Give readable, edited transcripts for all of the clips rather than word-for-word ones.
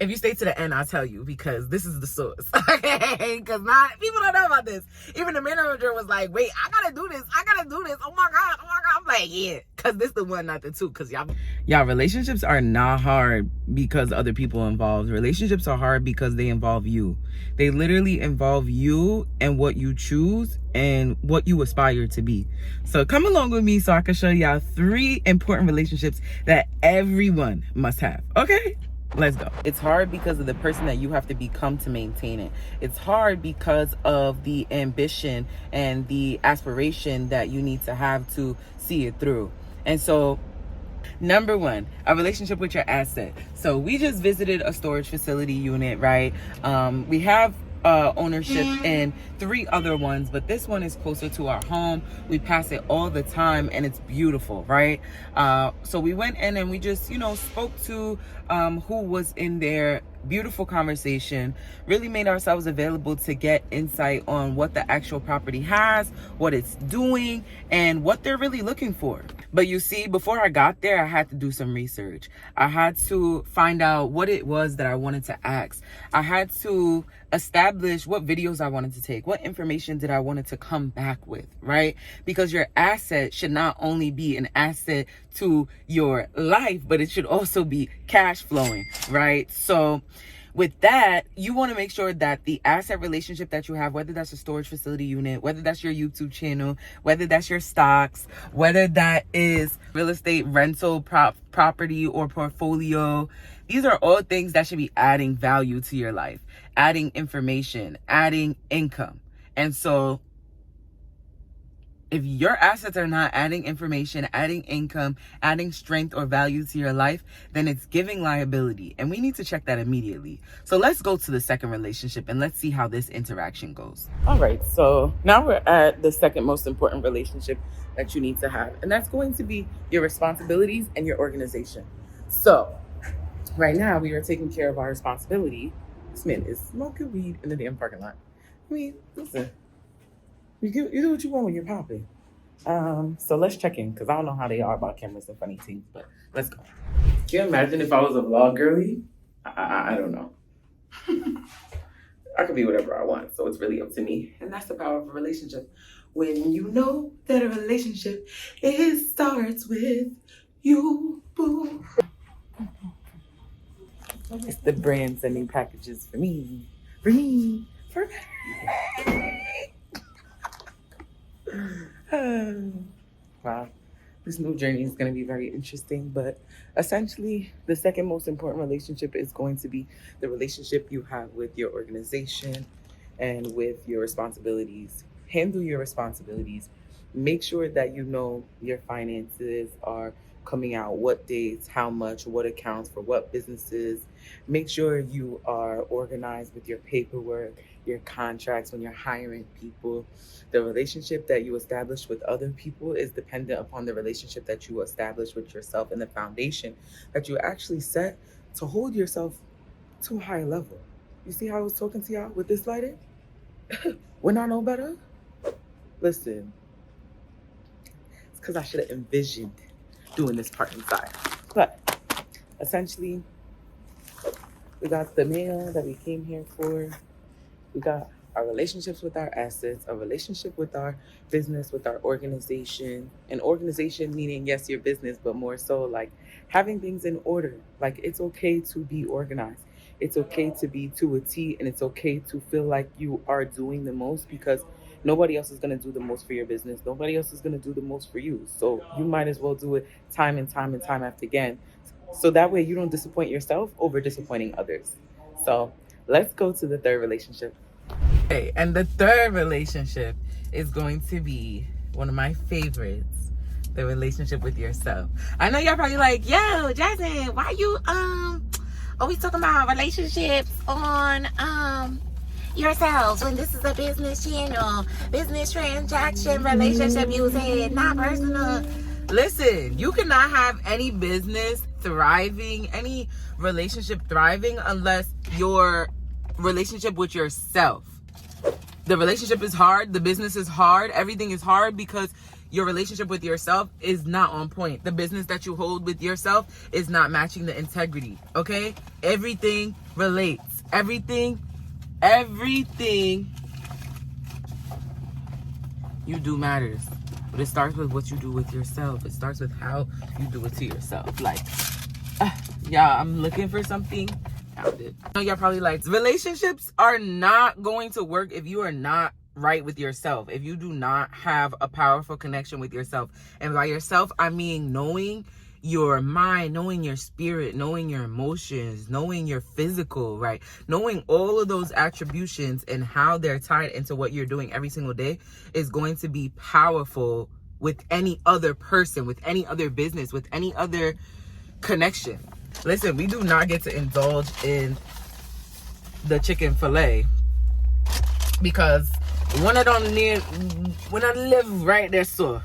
If you stay to the end, I'll tell you, because this is the source. Okay? Because not people don't know about this. Even the manager was like, wait, I gotta do this. Oh my God. I'm like, yeah, because this the one, not the two. Because y'all, relationships are not hard because other people involved. Relationships are hard because they involve you. They literally involve you and what you choose and what you aspire to be. So come along with me so I can show y'all 3 important relationships that everyone must have. Okay? Let's go. It's hard because of the person that you have to become to maintain it. It's hard because of the ambition and the aspiration that you need to have to see it through. And so, number 1, a relationship with your asset. So we just visited a storage facility unit, right? We have ownership in 3 other ones, but this one is closer to our home. We pass it all the time and it's beautiful, right? So we went in and we just, spoke to who was in there. Beautiful conversation. Really made ourselves available to get insight on what the actual property has, what it's doing, and what they're really looking for. But you see, before I got there, I had to do some research. I had to find out what it was that I wanted to ask. I had to establish what videos I wanted to take, what information did I wanted to come back with, right? Because your asset should not only be an asset to your life, but it should also be cash flowing, right? So with that, you want to make sure that the asset relationship that you have, whether that's a storage facility unit, whether that's your YouTube channel, whether that's your stocks, whether that is real estate rental property or portfolio, these are all things that should be adding value to your life, adding information, adding income. And so if your assets are not adding information, adding income, adding strength or value to your life, then it's giving liability. And we need to check that immediately. So let's go to the second relationship and let's see how this interaction goes. All right, so now we're at the second most important relationship that you need to have. And that's going to be your responsibilities and your organization. So right now we are taking care of our responsibility. This man is smoking weed in the damn parking lot. I mean, listen. You do what you want when you're popping. So let's check in, because I don't know how they are about cameras and funny things, but let's go. Can you imagine if I was a vlog girly? I don't know. I could be whatever I want, so it's really up to me. And that's the power of a relationship. When you know that a relationship, it starts with you, boo. It's the brand sending packages for me. For me. Wow, this new journey is going to be very interesting, but essentially the second most important relationship is going to be the relationship you have with your organization and with your responsibilities. Handle your responsibilities. Make sure that you know your finances are coming out, what dates, how much, what accounts for what businesses. Make sure you are organized with your paperwork, your contracts when you're hiring people. The relationship that you establish with other people is dependent upon the relationship that you establish with yourself and the foundation that you actually set to hold yourself to a higher level. You see how I was talking to y'all with this lighting? When I know better? Listen, it's because I should have envisioned doing this part inside. But essentially, we got the mail that we came here for. We got our relationships with our assets, a relationship with our business, with our organization. An organization meaning, yes, your business, but more so like having things in order. Like, it's okay to be organized. It's okay to be to a T, and it's okay to feel like you are doing the most, because nobody else is going to do the most for your business. Nobody else is going to do the most for you. So you might as well do it time and time after again. So that way you don't disappoint yourself over disappointing others. So let's go to the third relationship. Okay, and the third relationship is going to be one of my favorites, the relationship with yourself. I know y'all probably like, yo, Jasmine, why you always talking about relationships on yourselves when this is a business channel, business transaction, relationship you said, not personal. Listen, you cannot have any business thriving, any relationship thriving, unless your relationship with yourself. The relationship is hard, the business is hard, everything is hard because your relationship with yourself is not on point. The business that you hold with yourself is not matching the integrity, okay? Everything relates. Everything you do matters. But it starts with what you do with yourself. It starts with how you do it to yourself. Like, yeah, I'm looking for something. Found it. I know y'all probably like, relationships are not going to work if you are not right with yourself. If you do not have a powerful connection with yourself. And by yourself, I mean knowing your mind, knowing your spirit, knowing your emotions, knowing your physical, right? Knowing all of those attributions and how they're tied into what you're doing every single day is going to be powerful with any other person, with any other business, with any other connection. Listen, we do not get to indulge in the chicken fillet because when I live right there, so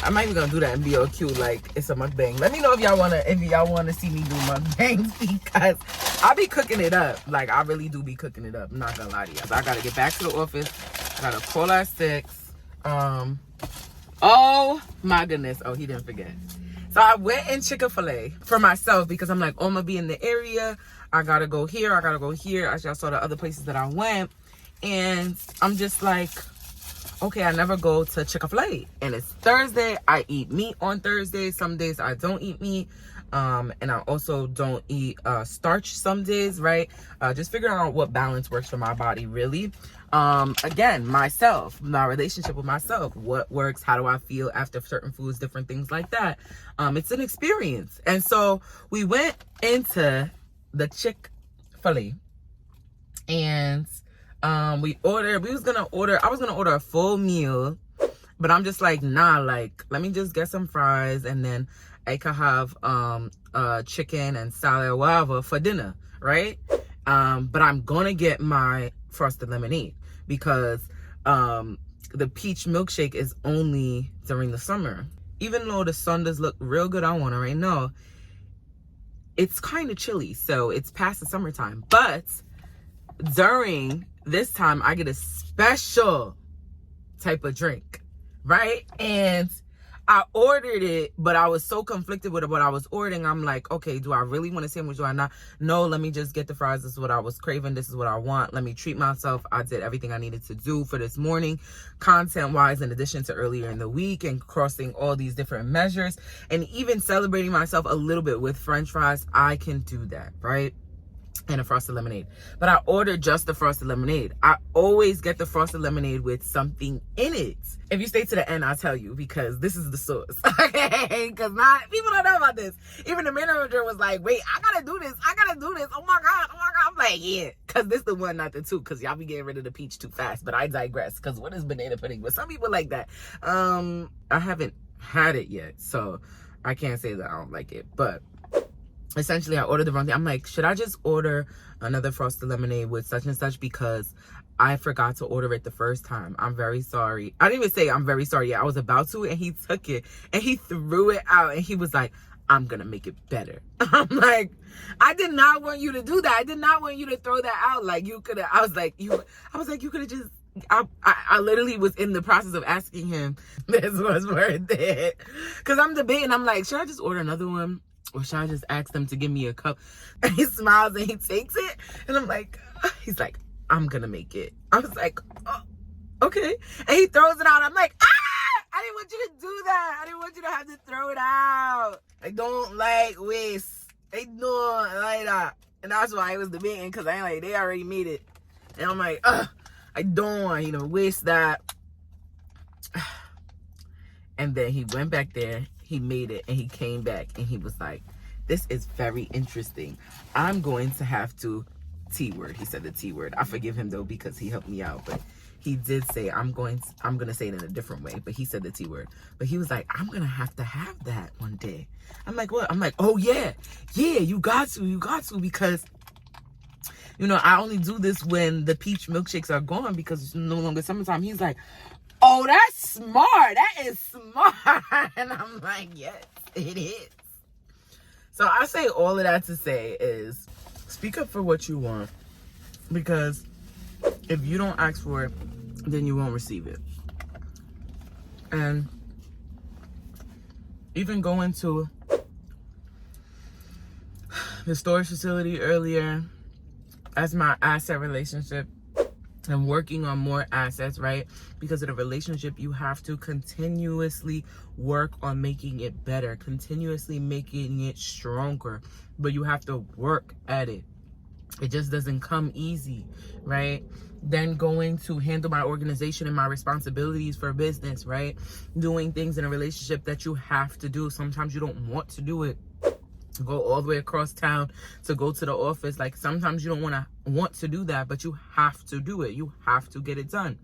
I'm not even gonna do that and be all cute like it's a mukbang. Let me know if y'all wanna see me do mukbangs because I be cooking it up. Like, I really do be cooking it up. I'm not gonna lie to you. So I gotta get back to the office. I gotta call at 6. Oh my goodness. Oh, he didn't forget. So I went in Chick-fil-A for myself because I'm like, oh, I'm gonna be in the area. I gotta go here. I gotta go here. Actually, I saw the other places that I went. And I'm just like, okay, I never go to Chick-fil-A. And it's Thursday. I eat meat on Thursdays. Some days I don't eat meat. And I also don't eat starch some days, right? Just figuring out what balance works for my body, really. Again, myself, my relationship with myself, what works, how do I feel after certain foods, different things like that. It's an experience. And so we went into the Chick-fil-A and I was gonna order a full meal, but I'm just like, nah, like, let me just get some fries and then I could have chicken and salad, whatever, for dinner, right? But I'm gonna get my frosted lemonade because the peach milkshake is only during the summer. Even though the sun does look real good on one right now, it's kind of chilly, so it's past the summertime. But during this time, I get a special type of drink, right? And I ordered it, but I was so conflicted with what I was ordering. I'm like, okay, do I really want a sandwich? Do I not? No, let me just get the fries. This is what I was craving. This is what I want. Let me treat myself. I did everything I needed to do for this morning, content-wise, in addition to earlier in the week and crossing all these different measures and even celebrating myself a little bit with French fries. I can do that, right? And a frosted lemonade. But I ordered just the frosted lemonade. I always get the frosted lemonade with something in it. If you stay to the end, I'll tell you because this is the source. Okay? Because people don't know about this. Even the manager was like, wait, I gotta do this. Oh my God. I'm like, yeah. Because this the one, not the two. Because y'all be getting rid of the peach too fast. But I digress. Because what is banana pudding? But some people like that. I haven't had it yet. So I can't say that I don't like it. But essentially, I ordered the wrong thing. I'm like, should I just order another frosted lemonade with such and such because I forgot to order it the first time? I'm very sorry. I didn't even say I'm very sorry yet. I was about to, and he took it and he threw it out and he was like, I'm gonna make it better. I'm like, I did not want you to do that. I did not want you to throw that out. Like, you could have, I was like, you could have just, I literally was in the process of asking him, this was worth it. Cause I'm debating, I'm like, should I just order another one? Or should I just ask them to give me a cup? And he smiles and he takes it. And I'm like, he's like, I'm gonna make it. I was like, oh, okay. And he throws it out. I'm like, I didn't want you to do that. I didn't want you to have to throw it out. I don't like waste. I don't like that. And that's why I was debating because I ain't like, they already made it. And I'm like, I don't want you to waste that. And then he went back there. He made it and he came back and he was like, this is very interesting. I'm going to have to T word. He said the T word. I forgive him though because he helped me out, but he did say I'm gonna say it in a different way, but he said the T word. But he was like, I'm gonna have to have that one day. I'm like, what? I'm like, oh yeah, you got to because you know, I only do this when the peach milkshakes are gone because it's no longer summertime. He's like, oh, that's smart. That is smart. And I'm like, yes, it is. So I say all of that to say is speak up for what you want. Because if you don't ask for it, then you won't receive it. And even going to the storage facility earlier as my asset relationship and working on more assets, right? Because of the relationship, you have to continuously work on making it better, continuously making it stronger, but you have to work at it. It just doesn't come easy, right? Then going to handle my organization and my responsibilities for business, right? Doing things in a relationship that you have to do. Sometimes you don't want to do it. Go all the way across town to go to the office. Like, sometimes you don't want to do that, but you have to do it. You have to get it done.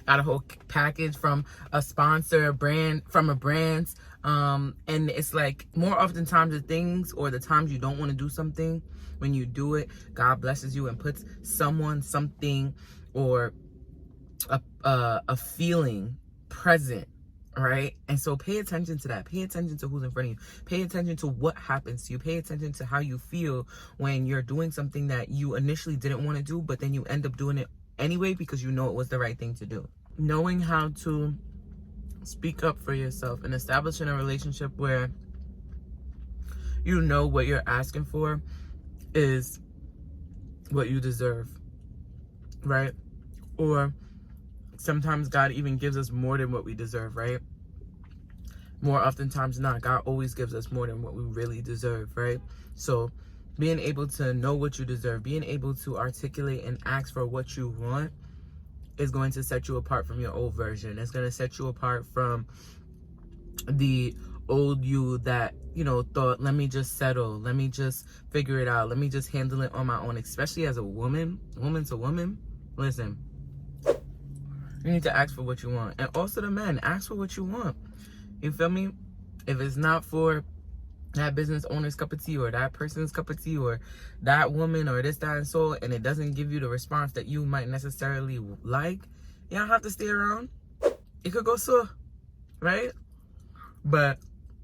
Got a whole package from a sponsor, a brand, from a brand. And it's like, more oftentimes the things or the times you don't want to do something, when you do it, God blesses you and puts someone, something, or a feeling present, right? And so pay attention to that. Pay attention to who's in front of you. Pay attention to what happens to you. Pay attention to how you feel when you're doing something that you initially didn't want to do, but then you end up doing it anyway because you know it was the right thing to do. Knowing how to speak up for yourself and establishing a relationship where you know what you're asking for is what you deserve, right? Or sometimes God even gives us more than what we deserve, right? More oftentimes not. God always gives us more than what we really deserve, right? So being able to know what you deserve, being able to articulate and ask for what you want is going to set you apart from your old version. It's going to set you apart from the old you that, you know, thought, let me just settle, let me just figure it out, let me just handle it on my own. Especially as a woman to woman, listen, you need to ask for what you want. And also the men, ask for what you want. You feel me? If it's not for that business owner's cup of tea, or that person's cup of tea, or that woman, or this, that, and so, and it doesn't give you the response that you might necessarily like, you don't have to stay around. It could go so, right? But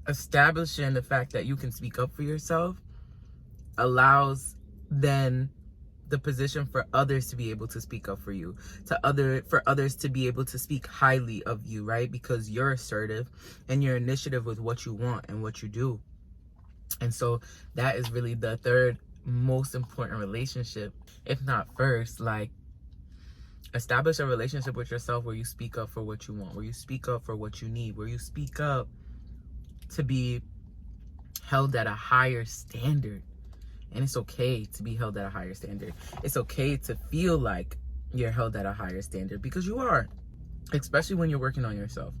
establishing the fact that you can speak up for yourself allows then the position for others to be able to speak up for you, for others to be able to speak highly of you, right? Because you're assertive and you're initiative with what you want and what you do. And so that is really the third most important relationship, if not first. Like, establish a relationship with yourself where you speak up for what you want, where you speak up for what you need, where you speak up to be held at a higher standard. And it's okay to be held at a higher standard. It's okay to feel like you're held at a higher standard, because you are, especially when you're working on yourself.